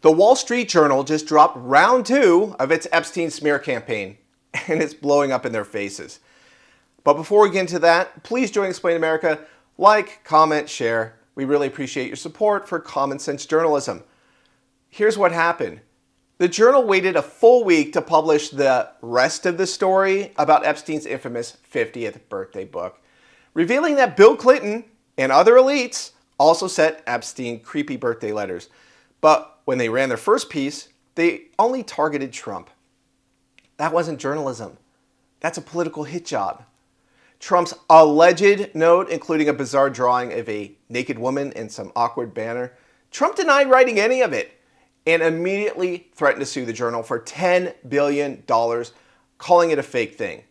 The Wall Street Journal just dropped round 2 of its Epstein smear campaign, and it's blowing up in their faces. But before we get into that, please join Explain America. Like, comment, share. We really appreciate your support for common sense journalism. Here's what happened. The Journal waited a full week to publish the rest of the story about Epstein's infamous 50th birthday book, revealing that Bill Clinton and other elites also sent Epstein creepy birthday letters. But when they ran their first piece, they only targeted Trump. That wasn't journalism. That's a political hit job. Trump's alleged note, including a bizarre drawing of a naked woman and some awkward banner, Trump denied writing any of it and immediately threatened to sue the Journal for $10 billion, calling it a fake thing.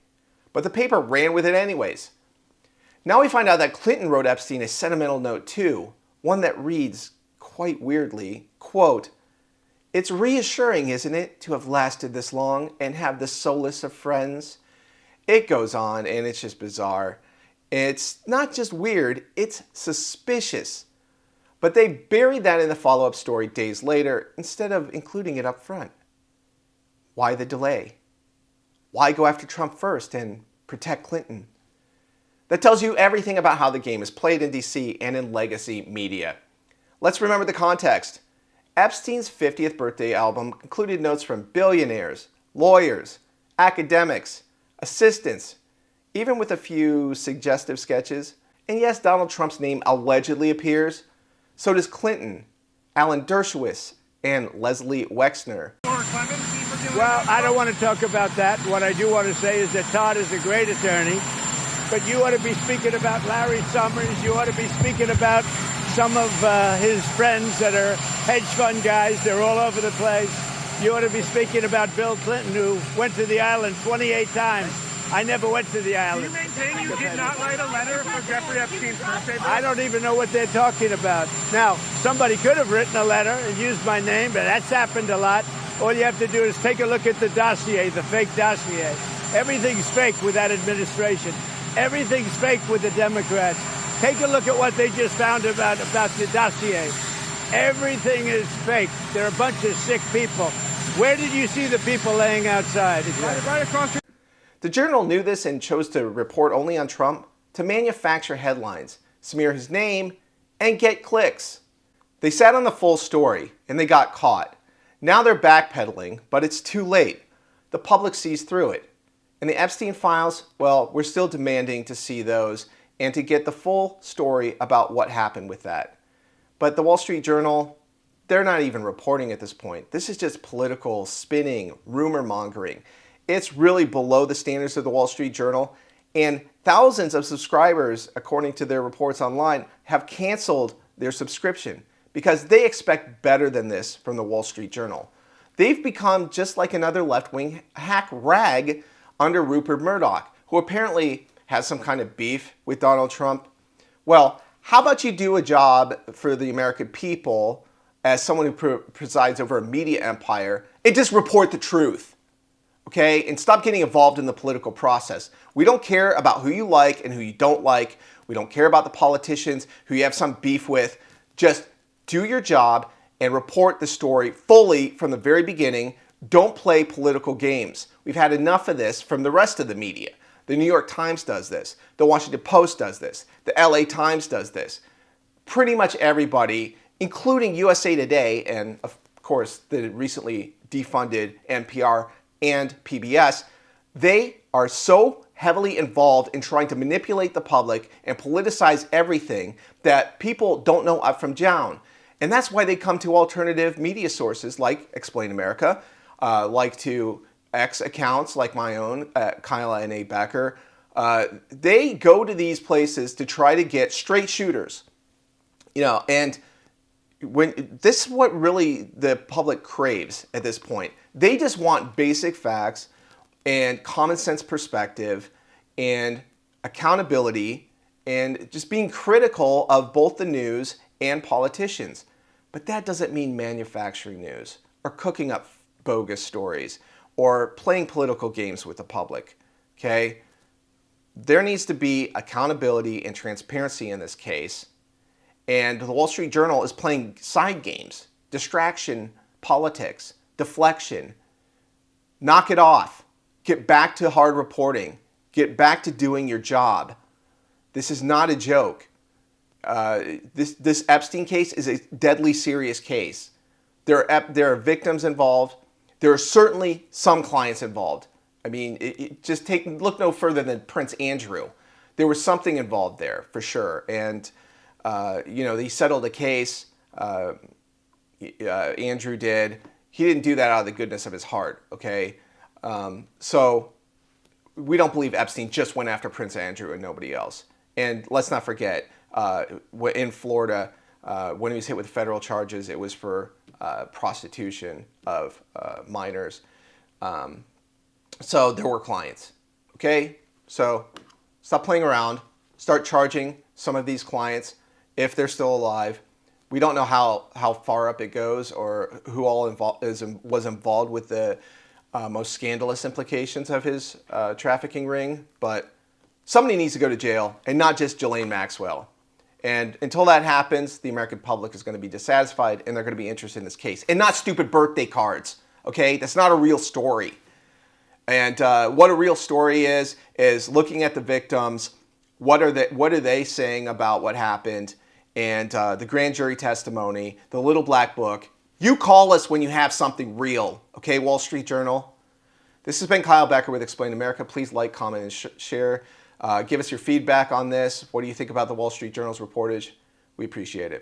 But the paper ran with it anyways. Now we find out that Clinton wrote Epstein a sentimental note too, one that reads quite weirdly, quote, "It's reassuring, isn't it, to have lasted this long and have the solace of friends?" It goes on, and it's just bizarre. It's not just weird, it's suspicious. But they buried that in the follow-up story days later instead of including it up front. Why the delay? Why go after Trump first and protect Clinton? That tells you everything about how the game is played in DC and in legacy media. Let's remember the context. Epstein's 50th birthday album included notes from billionaires, lawyers, academics, assistants, even with a few suggestive sketches. And yes, Donald Trump's name allegedly appears. So does Clinton, Alan Dershowitz, and Leslie Wexner. Well, I don't want to talk about that. What I do want to say is that Todd is a great attorney, but you ought to be speaking about Larry Summers. You ought to be speaking about some of his friends that are hedge fund guys. They're all over the place. You ought to be speaking about Bill Clinton, who went to the island 28 times. I never went to the island. Do you maintain you did not write a letter for Jeffrey Epstein's birthday? I don't even know what they're talking about. Now, somebody could have written a letter and used my name, but that's happened a lot. All you have to do is take a look at the dossier, the fake dossier. Everything's fake with that administration. Everything's fake with the Democrats. Take a look at what they just found about the dossier. Everything is fake. They're a bunch of sick people. Where did you see the people laying outside? Right across. The Journal knew this and chose to report only on Trump to manufacture headlines, smear his name, and get clicks. They sat on the full story, and they got caught. Now they're backpedaling, but it's too late. The public sees through it. And the Epstein files, well, we're still demanding to see those and to get the full story about what happened with that. But the Wall Street Journal, they're not even reporting at this point. This is just political spinning, rumor mongering. It's really below the standards of the Wall Street Journal, and thousands of subscribers, according to their reports online, have canceled their subscription because they expect better than this from the Wall Street Journal. They've become just like another left-wing hack rag under Rupert Murdoch, who apparently has some kind of beef with Donald Trump. Well, how about you do a job for the American people as someone who presides over a media empire and just report the truth? Okay, and stop getting involved in the political process. We don't care about who you like and who you don't like. We don't care about the politicians who you have some beef with. Just do your job and report the story fully from the very beginning. Don't play political games. We've had enough of this from the rest of the media. The New York Times does this. The Washington Post does this. The LA Times does this. Pretty much everybody, including USA Today and, of course, the recently defunded NPR and PBS, they are so heavily involved in trying to manipulate the public and politicize everything that people don't know up from down. And that's why they come to alternative media sources like Explain America, like to X accounts like my own, Kyla and A. Becker. They go to these places to try to get straight shooters. And when this is what really the public craves at this point. They just want basic facts and common sense perspective and accountability and just being critical of both the news and politicians. But that doesn't mean manufacturing news or cooking up bogus stories or playing political games with the public, okay? There needs to be accountability and transparency in this case. And the Wall Street Journal is playing side games, distraction politics, deflection. Knock it off. Get back to hard reporting. Get back to doing your job. This is not a joke. This Epstein case is a deadly serious case. There are victims involved. There are certainly some clients involved. I mean, look no further than Prince Andrew. There was something involved there for sure. And he settled a case. Andrew did. He didn't do that out of the goodness of his heart. Okay, so we don't believe Epstein just went after Prince Andrew and nobody else. And let's not forget, in Florida, when he was hit with federal charges, it was for prostitution of minors. So there were clients. Okay, so stop playing around. Start charging some of these clients if they're still alive. We don't know how far up it goes or who all was involved with the most scandalous implications of his trafficking ring, but somebody needs to go to jail, and not just Ghislaine Maxwell. And until that happens, the American public is going to be dissatisfied, and they're going to be interested in this case, and not stupid birthday cards. Okay, that's not a real story. And what a real story is looking at the victims. What are they saying about what happened? And the grand jury testimony, the little black book. You call us when you have something real, okay, Wall Street Journal? This has been Kyle Becker with Explain America. Please like, comment, and share. Give us your feedback on this. What do you think about the Wall Street Journal's reportage? We appreciate it.